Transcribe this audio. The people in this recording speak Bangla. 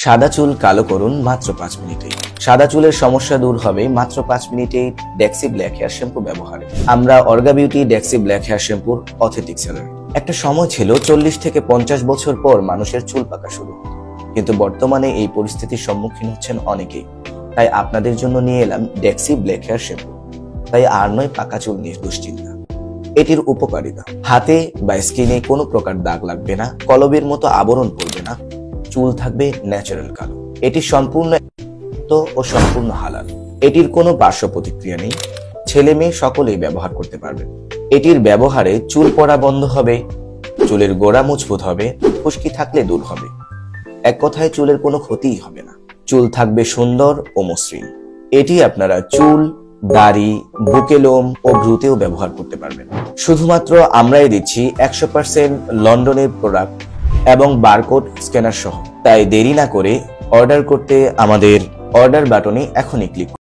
সাদা চুল কালো করুন মাত্র 5 মিনিটেই। সাদা চুলের সমস্যা দূর হবে মাত্র 5 মিনিটেই ডেক্সি ব্ল্যাক হেয়ার শ্যাম্পু ব্যবহারে। আমরা অর্গা বিউটি ডেক্সি ব্ল্যাক হেয়ার শ্যাম্পুর অথেন্টিক সেলার। একটা সময় ছিল 40 থেকে 50 বছর পর মানুষের চুল পাকা শুরু, কিন্তু বর্তমানে এই পরিস্থিতির সম্মুখীন হচ্ছেন অনেকেই। তাই আপনাদের জন্য নিয়ে এলাম ডেক্সি ব্ল্যাক হেয়ার শ্যাম্পু। তাই আর নয় পাকা চুল নিয়ে দুশ্চিন্তা। এটির উপকারিতা: হাতে বা স্কিনে কোনো প্রকার দাগ লাগবে না, কলবের মতো আবরণ পড়বে না, চুল থাকবে ন্যাচারাল কালো। এটি সম্পূর্ণ ও সম্পূর্ণ হালাল। এটির কোনো পার্শ্ব প্রতিক্রিয়া নেই, ছেলে মেয়ে সকলেই ব্যবহার করতে পারবে। এটির ব্যবহারে চুল পড়া বন্ধ হবে, চুলের গোড়া মজবুত হবে, খুশকি থাকলে দূর হবে। এক কথায় চুলের কোনো ক্ষতিই হবে না, চুল থাকবে সুন্দর ও মসৃণ। এটি আপনারা চুল, দাড়ি, বুকে লোম ও ভ্রুতেও ব্যবহার করতে পারবেন। শুধুমাত্র আমরাই দিচ্ছি 100% লন্ডনের প্রোডাক্ট এবং বারকোড স্ক্যানার সহ। তাই দেরি না করে অর্ডার করতে আমাদের অর্ডার বাটনে এখনই ক্লিক করুন।